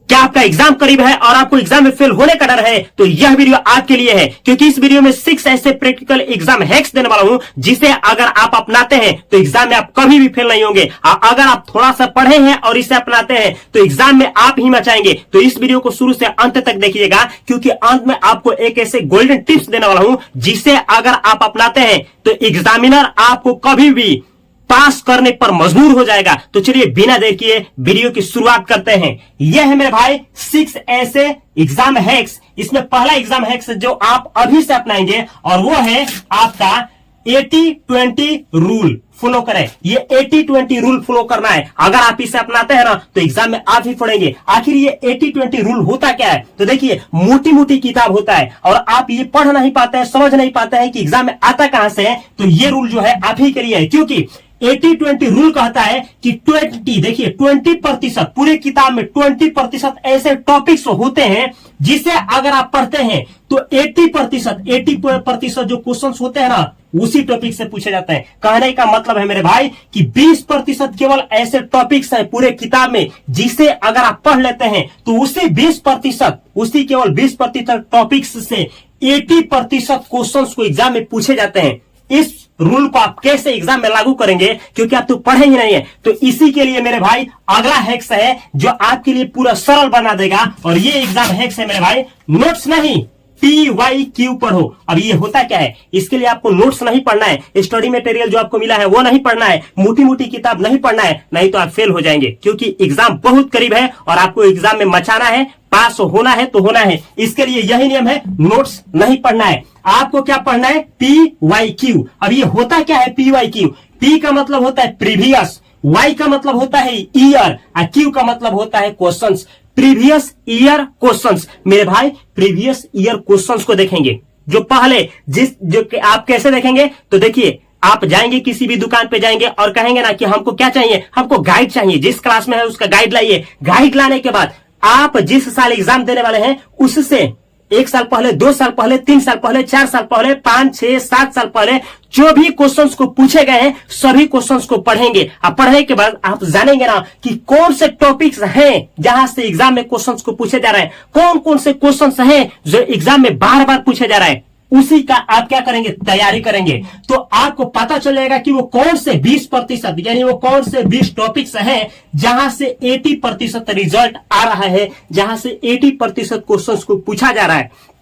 क्या आपका एग्जाम करीब है और आपको एग्जाम में फेल होने का डर है, तो यह वीडियो आपके लिए है, क्योंकि इस वीडियो में 6 ऐसे प्रैक्टिकल एग्जाम हैक्स देने वाला हूं जिसे अगर आप अपनाते हैं तो एग्जाम में आप कभी भी फेल नहीं होंगे। अगर आप थोड़ा सा पढ़े हैं और इसे अपनाते हैं तो एग्जाम में आप ही मचाएंगे। तो इस वीडियो को शुरू से अंत तक देखिएगा, क्योंकि अंत में आपको एक ऐसे गोल्डन टिप्स देने वाला हूं जिसे अगर आप अपनाते हैं तो एग्जामिनर आपको कभी भी पास करने पर मजबूर हो जाएगा। तो चलिए बिना देर किए वीडियो की शुरुआत करते हैं। यह है मेरे भाई 6 ऐसे एग्जाम हैक्स। इसमें पहला एग्जाम हैक्स जो आप अभी से अपनाएंगे और वो है आपका 80-20 रूल फॉलो करें। ये 80-20 रूल फॉलो करना है। अगर आप इसे अपनाते हैं ना तो एग्जाम में आप ही पढ़ेंगे। आखिर ये 80-20 रूल होता क्या है? तो देखिए, मोटी मोटी किताब होता है और आप ये पढ़ नहीं पाते हैं, समझ नहीं पाते हैं कि एग्जाम में आता कहां से है। तो ये रूल जो है आप ही के लिए है, क्योंकि 80-20 रूल कहता है कि 20% पूरे किताब में 20% ऐसे टॉपिक्स होते हैं जिसे अगर आप पढ़ते हैं तो 80% जो क्वेश्चंस होते हैं ना उसी टॉपिक से पूछे जाते हैं। कहने का मतलब है मेरे भाई कि 20% केवल ऐसे टॉपिक्स हैं पूरे किताब में जिसे अगर आप पढ़ लेते हैं तो उसी केवल 20% टॉपिक्स से 80% क्वेश्चंस को एग्जाम में पूछे जाते हैं। इस रूल को आप कैसे एग्जाम में लागू करेंगे, क्योंकि आप तो पढ़े ही नहीं है। तो इसी के लिए मेरे भाई अगला हैक्स है जो आपके लिए पूरा सरल बना देगा। और ये एग्जाम हैक्स है मेरे भाई, नोट्स नहीं PYQ पढ़ो। अब ये होता क्या है? इसके लिए आपको नोट्स नहीं पढ़ना है, स्टडी मटेरियल जो आपको मिला है वो नहीं पढ़ना है, मोटी मोटी किताब नहीं पढ़ना है, नहीं तो आप फेल हो जाएंगे। क्योंकि एग्जाम बहुत करीब है और आपको एग्जाम में मचाना है, पास होना है तो होना है। इसके लिए यही नियम है, नोट्स नहीं पढ़ना है। आपको क्या पढ़ना है? PYQ। अब ये होता क्या है PYQ? P का मतलब होता है प्रीवियस, Y का मतलब होता है ईयर और Q का मतलब होता है क्वेश्चंस। प्रीवियस ईयर क्वेश्चंस मेरे भाई, प्रीवियस ईयर क्वेश्चंस को देखेंगे जो पहले आप कैसे देखेंगे? तो देखिए, आप जाएंगे किसी भी दुकान पे जाएंगे और कहेंगे ना कि हमको क्या चाहिए, हमको गाइड चाहिए, जिस क्लास में है उसका गाइड लाइए। गाइड लाने के बाद आप जिस साल एग्जाम देने वाले हैं उससे 1 साल पहले, 2 साल पहले, 3 साल पहले, 4 साल पहले, 5, 6, 7 साल पहले जो भी क्वेश्चंस को पूछे गए हैं सभी क्वेश्चंस को पढ़ेंगे। अब पढ़ने के बाद आप जानेंगे ना कि कौन से टॉपिक्स हैं जहां से एग्जाम में क्वेश्चंस को पूछे जा रहे हैं, कौन कौन से क्वेश्चंस हैं जो एग्जाम में बार बार पूछे जा रहे हैं। उसी का आप क्या करेंगे? तैयारी करेंगे। तो आपको पता चल जाएगा कि वो कौन से 20% यानी वो कौन से 20 टॉपिक्स हैं जहां से 80% रिजल्ट आ रहा है, जहां से 80% क्वेश्चंस को पूछा जा रहा है।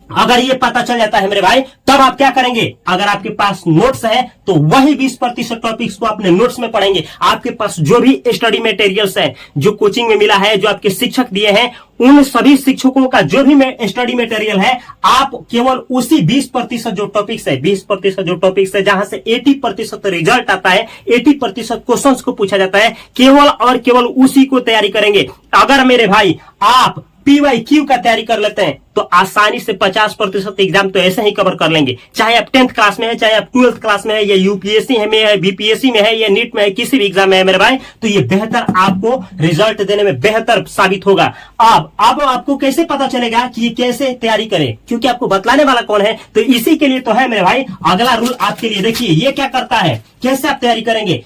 अगर ये पता चल जाता है मेरे भाई, तब आप क्या करेंगे? अगर आपके पास नोट्स है तो वही 20% टॉपिक्स को अपने नोट्स में पढ़ेंगे। आपके पास जो भी स्टडी मटेरियल्स है, जो कोचिंग में मिला है, जो आपके शिक्षक दिए हैं, उन सभी शिक्षकों का जो भी स्टडी मटेरियल है, आप केवल उसी 20% जो टॉपिक्स है, 20% जो टॉपिक्स है जहां से 80% रिजल्ट आता है, 80% क्वेश्चंस को पूछा जाता है, केवल और केवल उसी को तैयारी करेंगे। अगर मेरे भाई आप PYQ का तैयारी कर लेते हैं तो आसानी से 50% एग्जाम तो ऐसे ही कवर कर लेंगे। चाहे आप 10th क्लास में है, चाहे आप 12th क्लास में है, या UPSC में है, BPSC में है, या नीट में है, किसी भी एग्जाम में है मेरे भाई, तो ये बेहतर आपको रिजल्ट देने में बेहतर साबित होगा। अब आपको कैसे पता चलेगा कि ये कैसे तैयारी करें? क्योंकि आपको बतलाने वाला कौन है? तो इसी के लिए तो है मेरे भाई अगला रूल आपके लिए। देखिए ये क्या करता है, कैसे आप तैयारी करेंगे।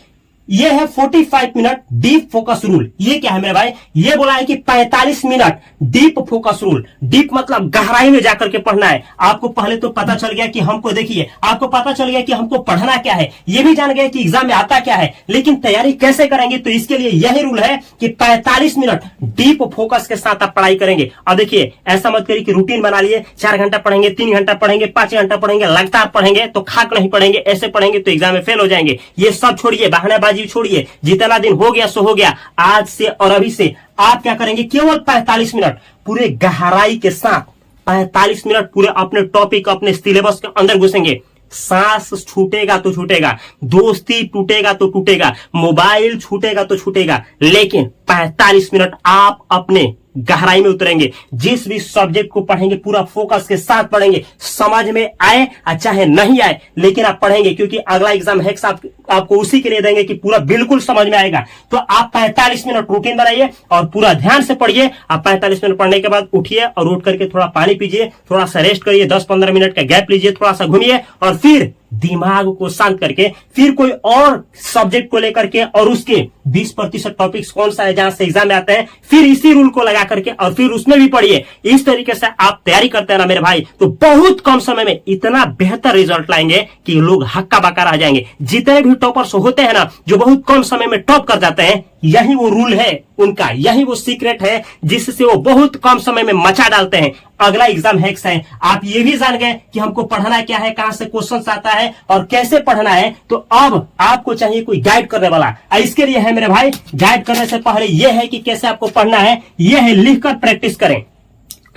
ये है 45 मिनट डीप फोकस रूल। ये क्या है मेरे भाई? ये बोला है कि 45 minute deep focus rule. Deep मतलब गहराई में जाकर के पढ़ना है। आपको पहले तो पता चल गया कि हमको, देखिए आपको पता चल गया कि हमको पढ़ना क्या है, ये भी जान गए कि एग्जाम में आता क्या है, लेकिन तैयारी कैसे करेंगे? तो इसके लिए यही रूल है कि 45 मिनट डीप फोकस के साथ आप पढ़ाई करेंगे। अब देखिए, ऐसा मत करिए कि रूटीन बना लिए 4 घंटा पढ़ेंगे, 3 घंटा पढ़ेंगे, 5 घंटा पढ़ेंगे, लगातार पढ़ेंगे तो खाक नहीं पढ़ेंगे। ऐसे पढ़ेंगे तो एग्जाम में फेल हो जाएंगे। ये सब छोड़िए, बहानेबाजी छोड़िए, जितना दिन हो गया सो हो गया। आज से और अभी से आप क्या करेंगे? केवल 45 मिनट पूरे गहराई के साथ 45 मिनट पूरे अपने टॉपिक, अपने सिलेबस के अंदर घुसेंगे। सांस छूटेगा तो छूटेगा, दोस्ती टूटेगा तो टूटेगा, मोबाइल छूटेगा तो छूटेगा, लेकिन 45 मिनट आप अपने गहराई में उतरेंगे। जिस भी सब्जेक्ट को पढ़ेंगे पूरा फोकस के साथ पढ़ेंगे, समझ में आए चाहे नहीं आए, लेकिन आप पढ़ेंगे, क्योंकि अगला एग्जाम हैक्स आपको उसी के लिए देंगे कि पूरा बिल्कुल समझ में आएगा। तो आप 45 मिनट रूटीन बनाइए और पूरा ध्यान से पढ़िए। आप 45 मिनट पढ़ने के बाद उठिए और उठ करके थोड़ा पानी पीजिए, थोड़ा सा रेस्ट करिए, 10-15 मिनट का गैप लीजिए, थोड़ा सा घूमिए और फिर दिमाग को शांत करके फिर कोई और सब्जेक्ट को लेकर के और उसके 20% टॉपिक्स कौन सा है जहां से एग्जाम में आते हैं, फिर इसी रूल को लगा करके और फिर उसमें भी पढ़िए। इस तरीके से आप तैयारी करते हैं ना मेरे भाई, तो बहुत कम समय में इतना बेहतर रिजल्ट लाएंगे कि लोग हक्का बक्का रह जाएंगे। जितने भी टॉपर्स होते हैं ना, जो बहुत कम समय में टॉप कर जाते हैं, यही वो रूल है उनका, यही वो सीक्रेट है जिससे वो बहुत कम समय में मचा डालते हैं। अगला एग्जाम हैक्स है। आप ये भी जान गए कि हमको पढ़ना क्या है, कहां से क्वेश्चन आता है और कैसे पढ़ना है, तो अब आपको चाहिए कोई गाइड करने वाला। इसके लिए है मेरे भाई, गाइड करने से पहले यह है कि कैसे आपको पढ़ना है, यह है लिखकर प्रैक्टिस करें,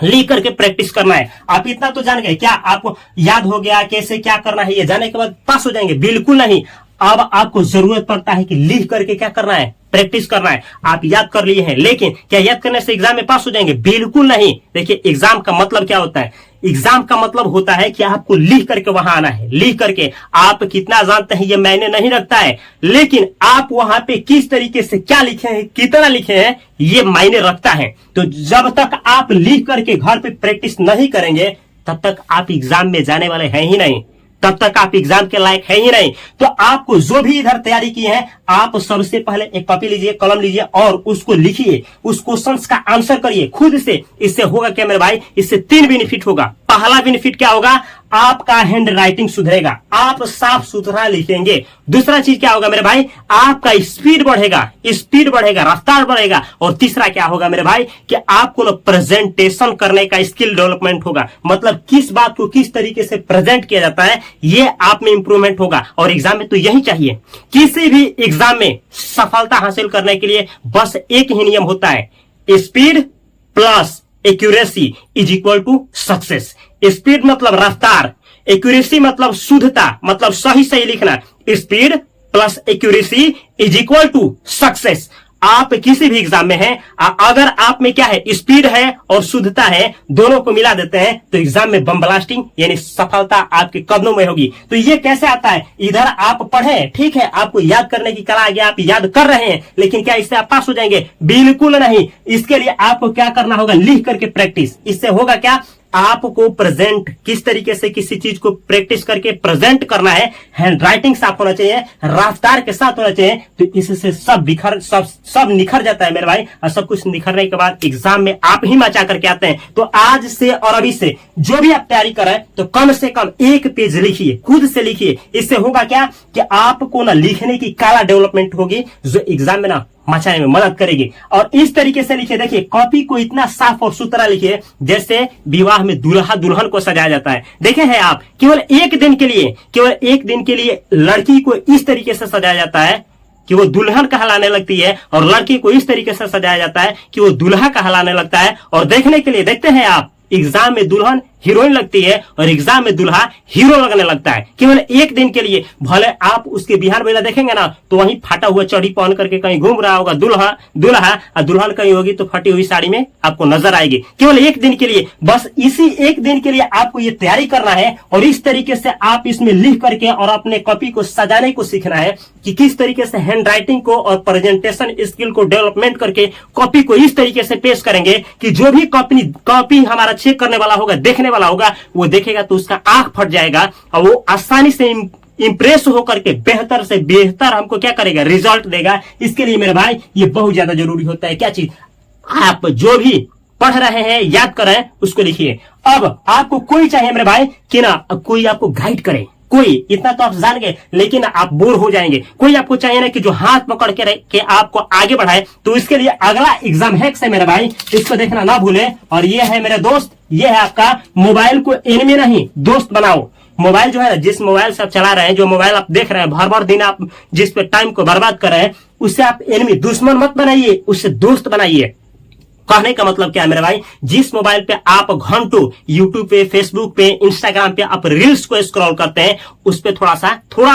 लिख करके प्रैक्टिस करना है। आप इतना तो जान गए, क्या आपको याद हो गया कैसे क्या करना है, ये जाने के बाद पास हो जाएंगे? बिल्कुल नहीं। अब आपको जरूरत पड़ता है कि लिख करके क्या करना है, प्रैक्टिस करना है। आप याद कर लिए हैं, लेकिन क्या याद करने से एग्जाम में पास हो जाएंगे? बिल्कुल नहीं। देखिए, एग्जाम का मतलब क्या होता है? एग्जाम का मतलब होता है कि आपको लिख करके वहां आना है। लिख करके आप कितना जानते हैं ये मायने नहीं रखता है, लेकिन आप वहां पे किस तरीके से क्या लिखे हैं, कितना लिखे हैं, ये मायने रखता है। तो जब तक आप लिख करके घर पे प्रैक्टिस नहीं करेंगे, तब तक आप एग्जाम में जाने वाले हैं ही नहीं, तब तक आप एग्जाम के लायक है ही नहीं। तो आपको जो भी इधर तैयारी की है, आप सबसे पहले एक कॉपी लीजिए, कलम लीजिए और उसको लिखिए, उस क्वेश्चंस का आंसर करिए खुद से। इससे होगा क्या मेरे भाई? इससे 3 बेनिफिट होगा। पहला बेनिफिट क्या होगा? आपका हैंड राइटिंग सुधरेगा, आप साफ सुथरा लिखेंगे। दूसरा चीज क्या होगा मेरे भाई? आपका स्पीड बढ़ेगा, स्पीड बढ़ेगा, रफ्तार बढ़ेगा। और तीसरा क्या होगा मेरे भाई? कि आपको ना प्रेजेंटेशन करने का स्किल डेवलपमेंट होगा, मतलब किस बात को किस तरीके से प्रेजेंट किया जाता है, ये आप में इंप्रूवमेंट होगा। और एग्जाम में तो यही चाहिए। किसी भी एग्जाम में सफलता हासिल करने के लिए बस एक ही नियम होता है, speed plus accuracy is equal to success. Speed मतलब रफ्तार, एक्यूरेसी मतलब शुद्धता, मतलब सही सही लिखना। Speed plus accuracy is equal to success. आप किसी भी एग्जाम में हैं, अगर आप में क्या है, स्पीड है और शुद्धता है, दोनों को मिला देते हैं, तो एग्जाम में बम ब्लास्टिंग यानी सफलता आपके कदमों में होगी। तो ये कैसे आता है? इधर आप पढ़े, ठीक है, आपको याद करने की कला आ गया, आप याद कर रहे हैं, लेकिन क्या इससे आप पास हो जाएंगे? बिल्कुल नहीं। इसके लिए आपको क्या करना होगा? लिख करके प्रैक्टिस। इससे होगा क्या? आपको प्रेजेंट किस तरीके से किसी चीज को प्रैक्टिस करके प्रेजेंट करना है, हैंड राइटिंग साफ होना चाहिए, रफ्तार के साथ होना चाहिए। तो इससे सब निखर जाता है मेरे भाई। और सब कुछ निखरने के बाद एग्जाम में आप ही मचा करके आते हैं। तो आज से और अभी से जो भी आप तैयारी कर रहे हैं, तो कम से कम 1 पेज लिखिए, खुद से लिखिए। इससे होगा क्या? कि आपको ना लिखने की कला डेवलपमेंट होगी, जो एग्जाम में ना मचाने में मदद करेगी। और इस तरीके से लिखिए, देखिए कॉपी को इतना साफ और सुथरा लिखिए जैसे विवाह में दूल्हा दुल्हन को सजाया जाता है। देखे हैं आप, केवल एक दिन के लिए लड़की को इस तरीके से सजाया जाता है कि वो दुल्हन कहलाने लगती है, और लड़की को इस तरीके से सजाया जाता है कि वो दूल्हा कहलाने लगता है। और देखने के लिए देखते हैं आप, एग्जाम में दुल्हन हीरोइन लगती है और एग्जाम में दूल्हा हीरो लगने लगता है, केवल एक दिन के लिए। भले आप उसके बिहार मेला देखेंगे ना, तो वहीं फटा हुआ चढ़ी पहन करके कहीं घूम रहा होगा दूल्हा, और दुल्हन कहीं होगी तो फटी हुई साड़ी में आपको नजर आएगी, केवल एक दिन के लिए। बस इसी एक दिन के लिए आपको ये तैयारी करना है, और इस तरीके से आप इसमें लिख करके और अपने कॉपी को सजाने को सीखना है कि किस तरीके से हैंड राइटिंग को और प्रेजेंटेशन स्किल को डेवलपमेंट करके कॉपी को इस तरीके से पेश करेंगे कि जो भी कॉपी हमारा चेक करने वाला होगा, देखने वाला होगा, वो देखेगा तो उसका आंख फट जाएगा, और वो आसानी से इंप्रेस होकर के बेहतर से बेहतर हमको क्या करेगा? रिजल्ट देगा। इसके लिए मेरे भाई ये बहुत ज्यादा जरूरी होता है। क्या चीज? आप जो भी पढ़ रहे हैं, याद कर रहे हैं, उसको लिखिए। अब आपको कोई चाहिए मेरे भाई कि ना कोई आपको गाइड करे, कोई, इतना तो आप जान गए, लेकिन आप बोर हो जाएंगे। कोई आपको चाहिए ना कि जो हाथ पकड़ के आपको आगे बढ़ाए। तो इसके लिए अगला एग्जाम हैक्स है मेरे भाई, इसको देखना ना भूले। और ये है मेरे दोस्त, ये है आपका मोबाइल को एनिमी नहीं दोस्त बनाओ। मोबाइल जो है, जिस मोबाइल से आप चला रहे हैं, जो मोबाइल आप देख रहे हैं, भर दिन आप जिस पे टाइम को बर्बाद कर रहे हैं, उससे आप एनिमी दुश्मन मत बनाइए, उससे दोस्त बनाइए। कहने का मतलब क्या है मेरे भाई? जिस मोबाइल पे आप घंटों यूट्यूब पे, फेसबुक पे, इंस्टाग्राम पे आप रील्स को स्क्रॉल करते हैं, उस पे थोड़ा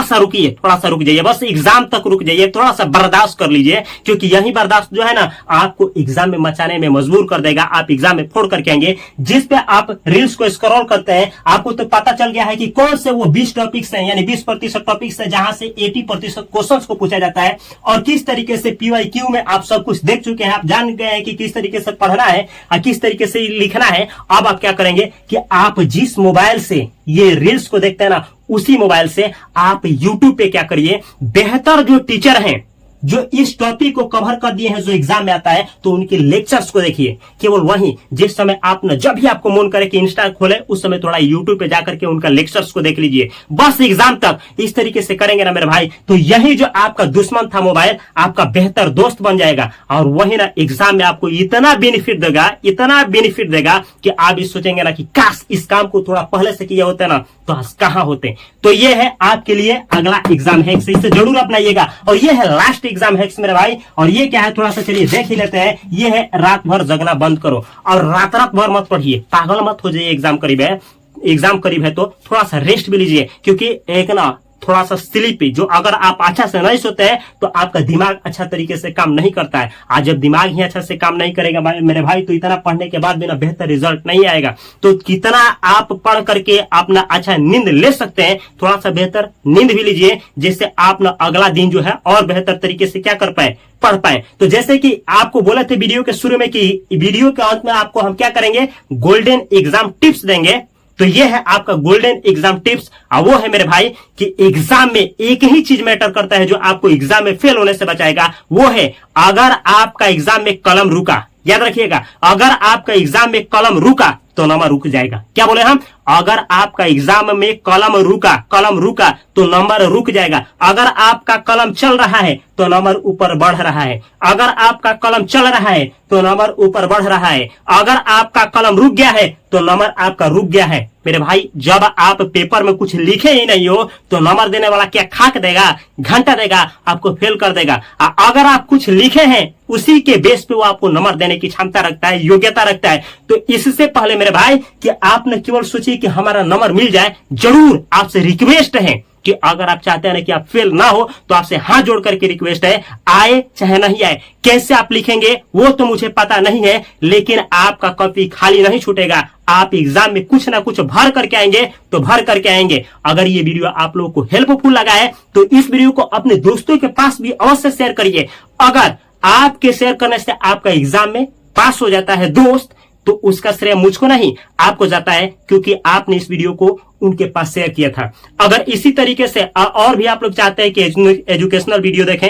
सा रुकिए, थोड़ा सा रुक जाइए, बस एग्जाम तक रुक जाइए, थोड़ा सा बर्दाश्त कर लीजिए, क्योंकि यही बर्दाश्त जो है ना आपको एग्जाम में मचाने में मजबूर कर देगा। आप एग्जाम में फोड़ करके आएंगे। जिस पे आप रील्स को स्क्रॉल करते हैं, आपको तो पता चल गया है कि कौन से वो 20 टॉपिक्स हैं, यानी 20% टॉपिक्स है जहां से 80% क्वेश्चंस को पूछा जाता है, और किस तरीके से PYQ में आप सब कुछ देख चुके हैं। आप जान गए हैं कि किस तरीके से पढ़ना है और किस तरीके से लिखना है। अब आप क्या करेंगे कि आप जिस मोबाइल से ये रील्स को देखते हैं ना, उसी मोबाइल से आप YouTube पे क्या करिए, बेहतर जो टीचर हैं जो इस टॉपिक को कवर कर दिए हैं जो एग्जाम में आता है, तो उनके लेक्चर्स को देखिए। केवल वहीं जिस समय आप न जब भी आपको मन करे कि इंस्टा खोले, उस समय थोड़ा यूट्यूब पे जाकर के उनका लेक्चर्स को देख लीजिए। बस एग्जाम तक इस तरीके से करेंगे ना मेरे भाई, तो यही जो आपका दुश्मन था मोबाइल, आपका बेहतर दोस्त बन जाएगा। और वही ना एग्जाम में आपको इतना बेनिफिट देगा, इतना बेनिफिट देगा कि आप भी सोचेंगे ना कि काश इस काम को थोड़ा पहले से किया होता ना, तो आज कहां होते। तो ये है आपके लिए अगला एग्जाम हैक्स, इसे जरूर अपनाइएगा। और ये है लास्ट एग्जाम हैक्स मेरे भाई। और ये क्या है थोड़ा सा चलिए देख ही लेते हैं। ये है रात भर जगना बंद करो और रात रात भर मत पढ़िए, पागल मत हो जाइए। एग्जाम करीब है, एग्जाम करीब है तो थोड़ा सा रेस्ट भी लीजिए, क्योंकि एक ना थोड़ा सा स्लीपी, जो अगर आप अच्छा से नहीं सोते हैं तो आपका दिमाग अच्छा तरीके से काम नहीं करता है। आज जब दिमाग ही अच्छा से काम नहीं करेगा मेरे भाई, तो इतना पढ़ने के बाद भी ना बेहतर रिजल्ट नहीं आएगा। तो कितना आप पढ़ करके अपना अच्छा नींद ले सकते हैं, थोड़ा सा बेहतर नींद भी लीजिए, जिससे आप ना अगला दिन जो है और बेहतर तरीके से क्या कर पाए, पढ़ पाए। तो जैसे कि आपको बोले थे वीडियो के शुरू में कि वीडियो के अंत में आपको हम क्या करेंगे, गोल्डन एग्जाम टिप्स देंगे। तो ये है आपका गोल्डन एग्जाम टिप्स। और वो है मेरे भाई कि एग्जाम में एक ही चीज मैटर करता है जो आपको एग्जाम में फेल होने से बचाएगा, वो है अगर आपका एग्जाम में कलम रुका। याद रखिएगा, अगर आपका एग्जाम में कलम रुका तो नंबर रुक जाएगा। क्या बोले हम, अगर आपका एग्जाम में कलम रुका तो नंबर रुक जाएगा। अगर आपका कलम चल रहा है तो नंबर ऊपर बढ़ रहा है। अगर आपका कलम चल रहा है तो नंबर ऊपर बढ़ रहा है। अगर आपका कलम रुक गया है तो नंबर आपका रुक गया है। मेरे भाई, जब आप पेपर में कुछ लिखे ही नहीं हो तो नंबर देने वाला क्या खाक देगा, घंटा देगा, आपको फेल कर देगा। अगर आप कुछ लिखे हैं उसी के बेस पे वो आपको नंबर देने की क्षमता रखता है, योग्यता रखता है। तो इससे पहले मेरे भाई कि आप न केवल सोचिए कि हमारा नंबर मिल जाए, जरूर आपसे रिक्वेस्ट है कि अगर आप चाहते हैं कि आप फेल ना हो, तो आपसे हाथ जोड़ करके रिक्वेस्ट है, आए चाहे नहीं आए, कैसे आप लिखेंगे वो तो मुझे पता नहीं है, लेकिन आपका कॉपी खाली नहीं छूटेगा। आप एग्जाम में कुछ ना कुछ भर करके आएंगे तो भर करके आएंगे। अगर ये वीडियो आप लोगों को हेल्पफुल लगा है तो इस वीडियो को अपने दोस्तों के पास भी अवश्य शेयर करिए। अगर आपके शेयर करने से आपका एग्जाम में पास हो जाता है दोस्त, तो उसका श्रेय मुझको नहीं आपको जाता है, क्योंकि आपने इस वीडियो को उनके पास शेयर किया था। अगर इसी तरीके से और भी आप लोग चाहते हैं कि एजुकेशनल वीडियो देखें,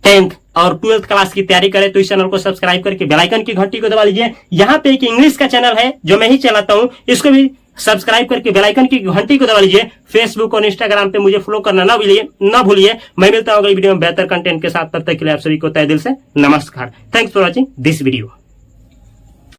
10th और 12th क्लास की तैयारी करें, तो इस चैनल को सब्सक्राइब करके बेल आइकन की घंटी को दबा लीजिए। यहाँ पे एक इंग्लिश का चैनल है जो मैं ही चलाता हूँ, इसको भी सब्सक्राइब करके बेल आइकन की घंटी को दबा लीजिए। फेसबुक और इंस्टाग्राम पे मुझे फॉलो करना ना भूलिए। मैं मिलता हूँ अगली वीडियो में बेहतर कंटेंट के साथ। तब तक के लिए आप सभी को तहे दिल से नमस्कार। Thanks for watching this video.